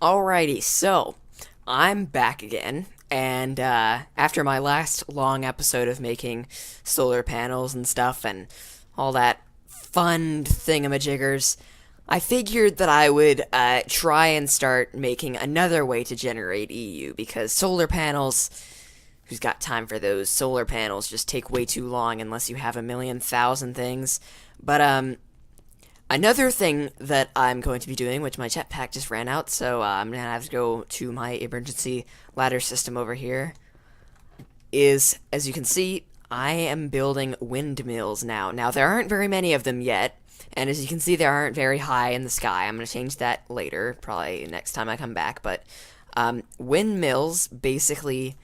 Alrighty, so I'm back again, and after my last long episode of making solar panels and stuff and all that fun thingamajiggers, I figured that I would try and start making another way to generate EU because solar panels. Who's got time for those? Solar panels just take way too long unless you have a million thousand things. But another thing that I'm going to be doing, which my jetpack just ran out, so I'm going to have to go to my emergency ladder system over here, is, as you can see, I am building windmills now. Now, there aren't very many of them yet, and as you can see, they aren't very high in the sky. I'm going to change that later, probably next time I come back, but windmills, basically,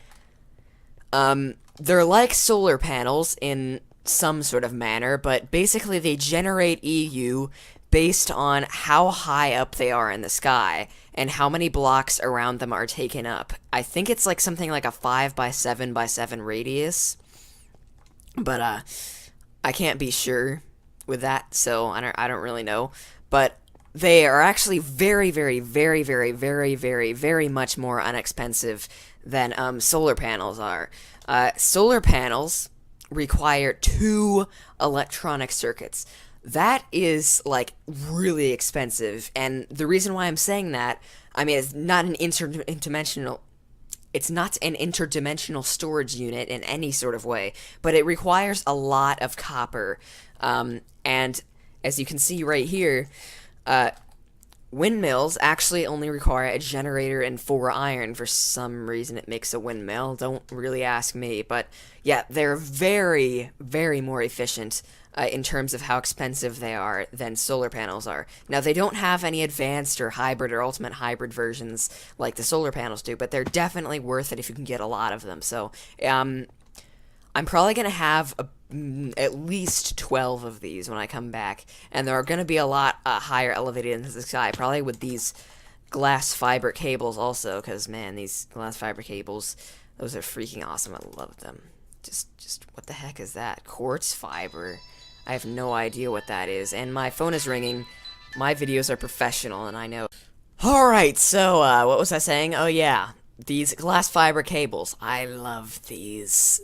they're like solar panels in some sort of manner, but basically they generate EU based on how high up they are in the sky and how many blocks around them are taken up. I think it's like something like a 5 by 7 by 7 radius, but I can't be sure with that, so I don't really know. But they are actually very, very, very, very, very, very, very much more inexpensive than solar panels are. Solar panels require 2 electronic circuits. That is, like, really expensive, and the reason why I'm saying that, I mean, it's not an interdimensional storage unit in any sort of way, but it requires a lot of copper, and as you can see right here, windmills actually only require a generator and 4 iron. For some reason it makes a windmill. Don't really ask me. But yeah, they're very, very more efficient in terms of how expensive they are than solar panels are. Now, they don't have any advanced or hybrid or ultimate hybrid versions like the solar panels do, but they're definitely worth it if you can get a lot of them. So, I'm probably going to have at least 12 of these when I come back, and they're going to be a lot higher elevated into the sky, probably with these glass fiber cables also, because, man, these glass fiber cables, those are freaking awesome. I love them. Just what the heck is that? Quartz fiber? I have no idea what that is, and my phone is ringing. My videos are professional, and I know. Alright, so, what was I saying? Oh, yeah. These glass fiber cables. I love these.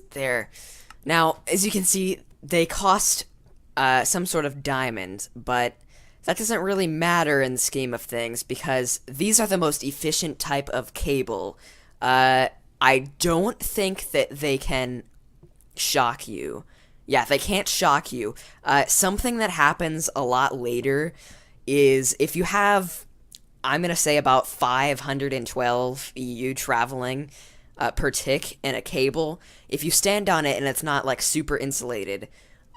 Now, as you can see, they cost some sort of diamond, but that doesn't really matter in the scheme of things because these are the most efficient type of cable. I don't think that they can shock you. Yeah, they can't shock you. Something that happens a lot later is if you have, I'm going to say, about 512 EU traveling per tick in a cable, if you stand on it and it's not, like, super insulated,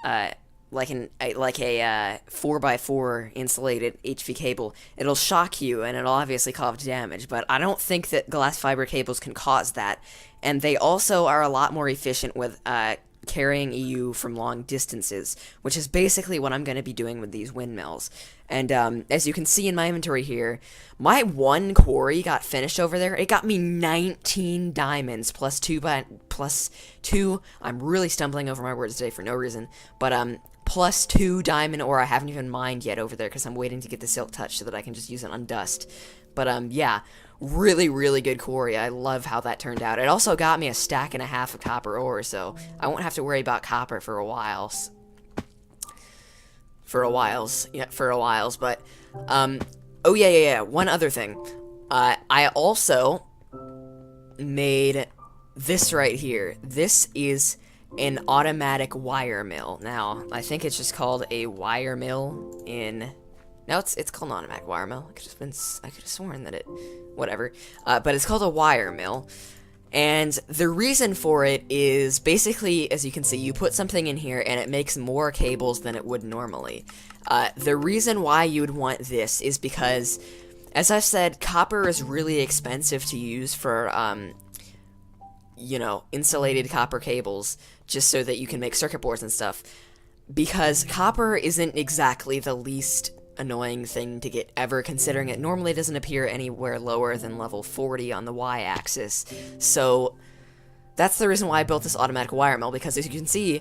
like a 4x4 insulated HV cable, it'll shock you and it'll obviously cause damage, but I don't think that glass fiber cables can cause that, and they also are a lot more efficient with carrying EU from long distances, which is basically what I'm going to be doing with these windmills. And as you can see in my inventory here, my one quarry got finished over there. It got me 19 diamonds plus 2 I'm really stumbling over my words today for no reason, but plus 2 diamond ore I haven't even mined yet over there because I'm waiting to get the silk touch so that I can just use it on dust. But yeah, really, really good quarry. I love how that turned out. It also got me a stack and a half of copper ore, so I won't have to worry about copper for a while. But, oh yeah, one other thing. I also made this right here. This is an automatic wire mill. Now, I think it's just called a wire mill in... No, it's called an automatic wire mill. I could have sworn that it... Whatever. But it's called a wire mill. And the reason for it is basically, as you can see, you put something in here and it makes more cables than it would normally. The reason why you would want this is because, as I've said, copper is really expensive to use for, you know, insulated copper cables, just so that you can make circuit boards and stuff. Because copper isn't exactly the least annoying thing to get ever, considering it normally doesn't appear anywhere lower than level 40 on the y-axis. So that's the reason why I built this automatic wire mill, because as you can see,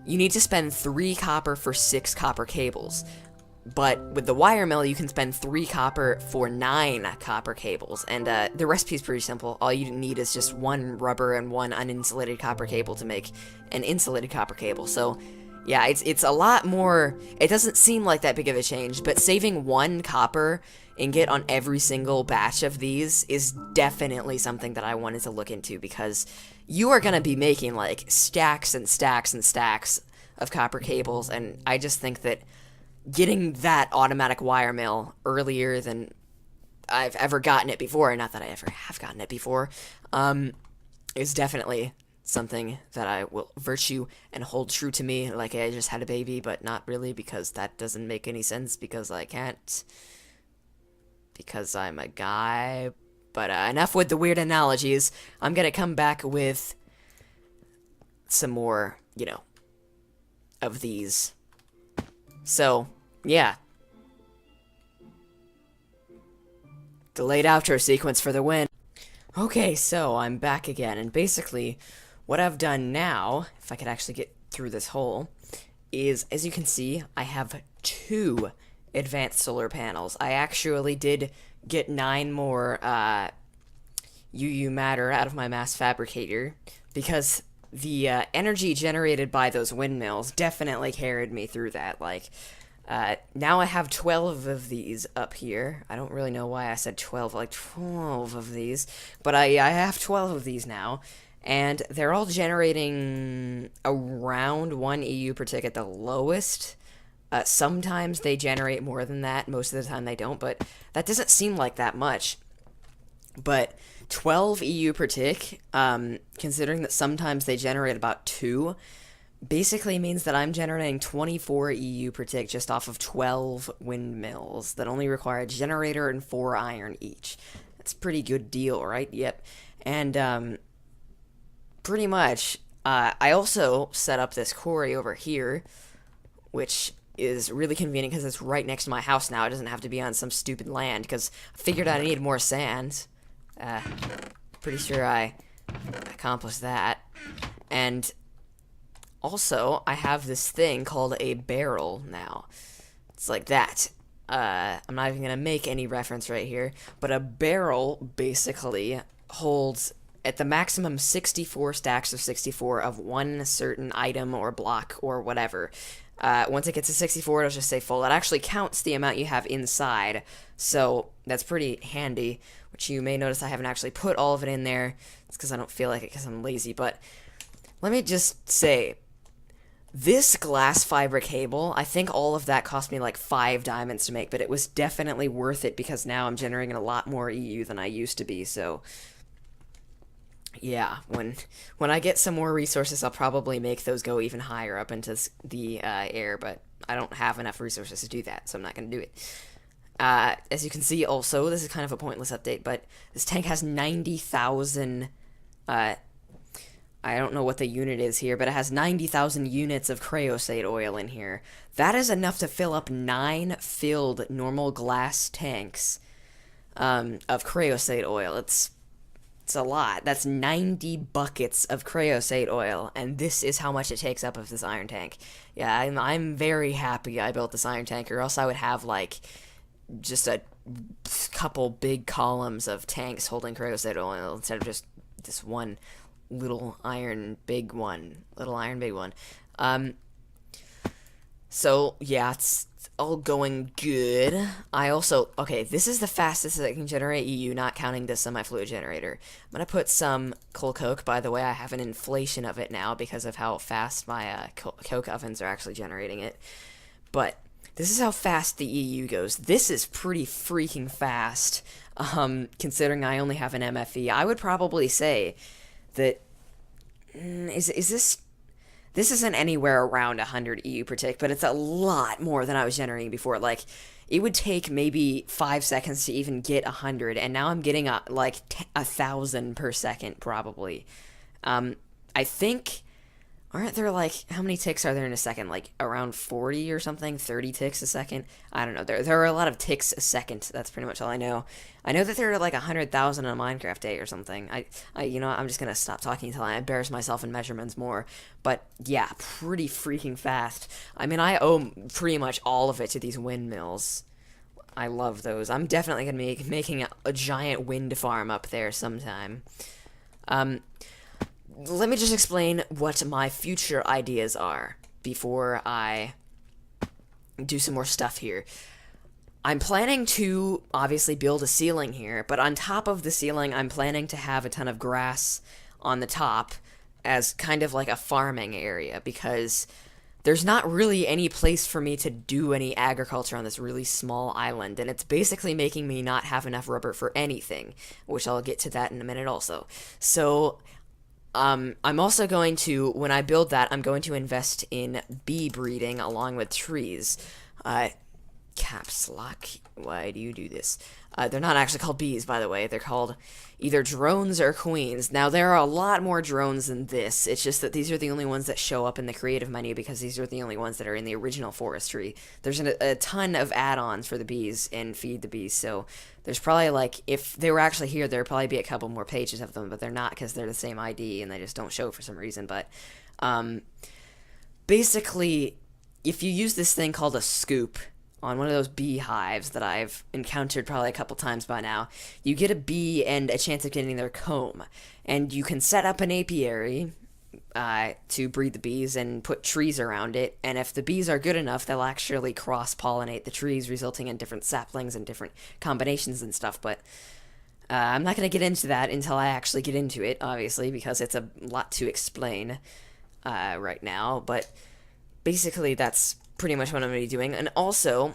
you need to spend 3 copper for 6 copper cables. But with the wire mill, you can spend 3 copper for 9 copper cables, and the recipe is pretty simple. All you need is just 1 rubber and 1 uninsulated copper cable to make an insulated copper cable. So, yeah, it's a lot more. It doesn't seem like that big of a change, but saving 1 copper ingot on every single batch of these is definitely something that I wanted to look into, because you are gonna be making like stacks and stacks and stacks of copper cables, and I just think that getting that automatic wire mill earlier than I've ever gotten it before, not that I ever have gotten it before, is definitely something that I will virtue and hold true to me, like I just had a baby, but not really, because that doesn't make any sense, because I can't, because I'm a guy. But enough with the weird analogies. I'm gonna come back with some more, of these. So, yeah. Delayed outro sequence for the win. Okay, so I'm back again, and basically, what I've done now, if I could actually get through this hole, is, as you can see, I have 2 advanced solar panels. I actually did get 9 more, UU matter out of my mass fabricator, because the energy generated by those windmills definitely carried me through that. Like, now I have 12 of these up here. I don't really know why I said 12, like 12 of these, but I have 12 of these now, and they're all generating around 1 EU per tick at the lowest. Sometimes they generate more than that, most of the time they don't, but that doesn't seem like that much. But 12 EU per tick, considering that sometimes they generate about 2, basically means that I'm generating 24 EU per tick just off of 12 windmills that only require a generator and 4 iron each. That's a pretty good deal, right? Yep. And, pretty much, I also set up this quarry over here, which is really convenient because it's right next to my house now. It doesn't have to be on some stupid land, because I figured I needed more sand. Pretty sure I accomplished that. And also, I have this thing called a barrel now. It's like that. I'm not even gonna make any reference right here, but a barrel basically holds at the maximum 64 stacks of 64 of one certain item or block or whatever. Once it gets to 64, it'll just say full. It actually counts the amount you have inside, so that's pretty handy, which you may notice I haven't actually put all of it in there. It's because I don't feel like it, because I'm lazy, but let me just say, this glass fiber cable, I think all of that cost me like 5 diamonds to make, but it was definitely worth it, because now I'm generating a lot more EU than I used to be, so yeah, when I get some more resources, I'll probably make those go even higher up into the air, but I don't have enough resources to do that, so I'm not going to do it. As you can see, also, this is kind of a pointless update, but this tank has 90,000, I don't know what the unit is here, but it has 90,000 units of cryosate oil in here. That is enough to fill up 9 filled normal glass tanks of cryosate oil. It's a lot. That's 90 buckets of cryosate oil, and this is how much it takes up of this iron tank. Yeah, I'm very happy I built this iron tank, or else I would have, like, just a couple big columns of tanks holding cryosate oil instead of just this one little iron big one. So, yeah, it's all going good. I also, okay, this is the fastest that I can generate EU, not counting the semi-fluid generator. I'm gonna put some coal coke. By the way, I have an inflation of it now because of how fast my coke ovens are actually generating it. But this is how fast the EU goes. This is pretty freaking fast, considering I only have an MFE. I would probably say that, this isn't anywhere around 100 EU per tick, but it's a lot more than I was generating before. Like, it would take maybe 5 seconds to even get 100, and now I'm getting like 1,000 per second, probably. I think Aren't there like, how many ticks are there in a second? Like around 40 or something? 30 ticks a second? I don't know. There are a lot of ticks a second. That's pretty much all I know. I know that there are like 100,000 on a Minecraft day or something. I'm just gonna stop talking until I embarrass myself in measurements more. But yeah, pretty freaking fast. I mean, I owe pretty much all of it to these windmills. I love those. I'm definitely gonna be making a giant wind farm up there sometime. Um, Let me just explain what my future ideas are before I do some more stuff here. I'm planning to obviously build a ceiling here, but on top of the ceiling, I'm planning to have a ton of grass on the top as kind of like a farming area because there's not really any place for me to do any agriculture on this really small island, and it's basically making me not have enough rubber for anything, which I'll get to that in a minute also. So I'm also going to, when I build that, I'm going to invest in bee breeding along with trees. Caps lock, why do you do this? They're not actually called bees, by the way. They're called either drones or queens. Now, there are a lot more drones than this. It's just that these are the only ones that show up in the creative menu because these are the only ones that are in the original forestry. There's a ton of add-ons for the bees in Feed the Bees, so there's probably, like, if they were actually here, there'd probably be a couple more pages of them, but they're not because they're the same ID and they just don't show for some reason. But basically, if you use this thing called a scoop on one of those beehives that I've encountered probably a couple times by now, you get a bee and a chance of getting their comb. And you can set up an apiary to breed the bees and put trees around it, and if the bees are good enough, they'll actually cross-pollinate the trees, resulting in different saplings and different combinations and stuff, but I'm not going to get into that until I actually get into it, obviously, because it's a lot to explain right now, but basically that's pretty much what I'm going to be doing. And also,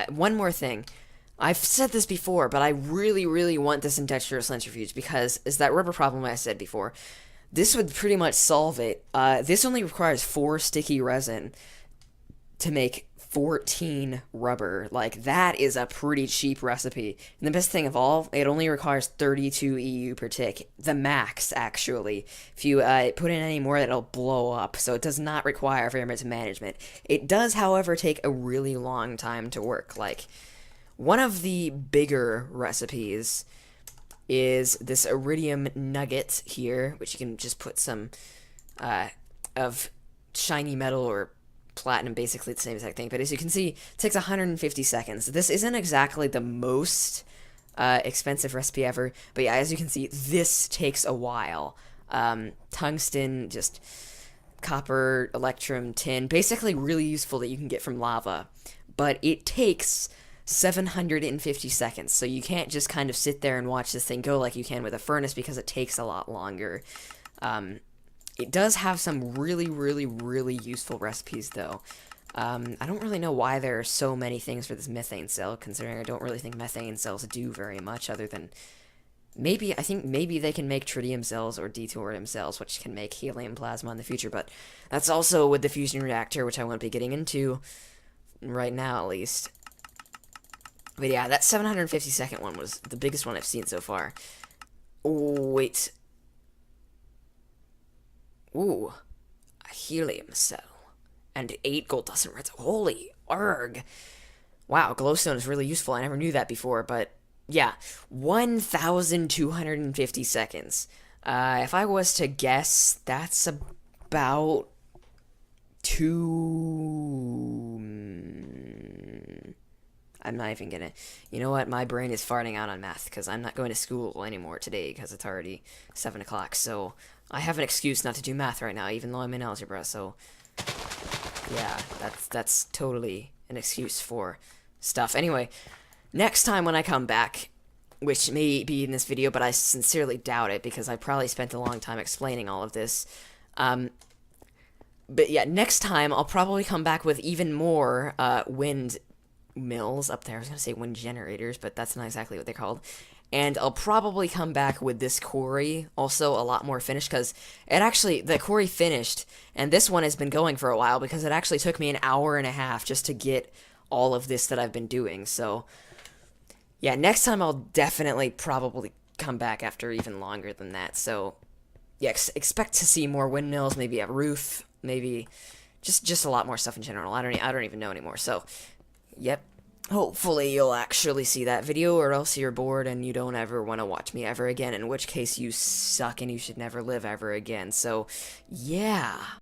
one more thing. I've said this before, but I really, really want this industrial centrifuge because it's that rubber problem I said before. This would pretty much solve it. This only requires 4 sticky resin to make 14 rubber. Like, that is a pretty cheap recipe. And the best thing of all, it only requires 32 EU per tick. The max, actually. If you put in any more, it'll blow up. So it does not require very much management. It does, however, take a really long time to work. Like, one of the bigger recipes is this iridium nugget here, which you can just put some of shiny metal or platinum, basically the same exact thing, but as you can see, it takes 150 seconds. This isn't exactly the most expensive recipe ever, but yeah, as you can see, this takes a while. Tungsten, just copper, electrum, tin, basically really useful that you can get from lava, but it takes 750 seconds, so you can't just kind of sit there and watch this thing go like you can with a furnace because it takes a lot longer. It does have some really, really, really useful recipes, though. I don't really know why there are so many things for this methane cell, considering I don't really think methane cells do very much other than maybe, I think maybe they can make tritium cells or deuterium cells, which can make helium plasma in the future, but that's also with the fusion reactor, which I won't be getting into right now, at least. But yeah, that 750-second one was the biggest one I've seen so far. Oh, wait. Ooh, a helium cell. And 8 gold dust and reds. Holy arg. Wow, glowstone is really useful. I never knew that before, but yeah. 1,250 seconds. If I was to guess, that's about 2... I'm not even gonna... You know what? My brain is farting out on math, because I'm not going to school anymore today, because it's already 7 o'clock, so I have an excuse not to do math right now, even though I'm in algebra, so... Yeah, that's totally an excuse for stuff. Anyway, next time when I come back, which may be in this video, but I sincerely doubt it, because I probably spent a long time explaining all of this, but yeah, next time I'll probably come back with even more, windmills up there. I was going to say wind generators, but that's not exactly what they're called. And I'll probably come back with this quarry, also a lot more finished, because it actually, the quarry finished, and this one has been going for a while, because it actually took me an hour and a half just to get all of this that I've been doing, so, yeah, next time I'll definitely probably come back after even longer than that, so, yeah. yeah, expect to see more windmills, maybe a roof, maybe just a lot more stuff in general. I don't even know anymore. So, yep. Hopefully you'll actually see that video, or else you're bored and you don't ever want to watch me ever again, in which case you suck and you should never live ever again. So, yeah.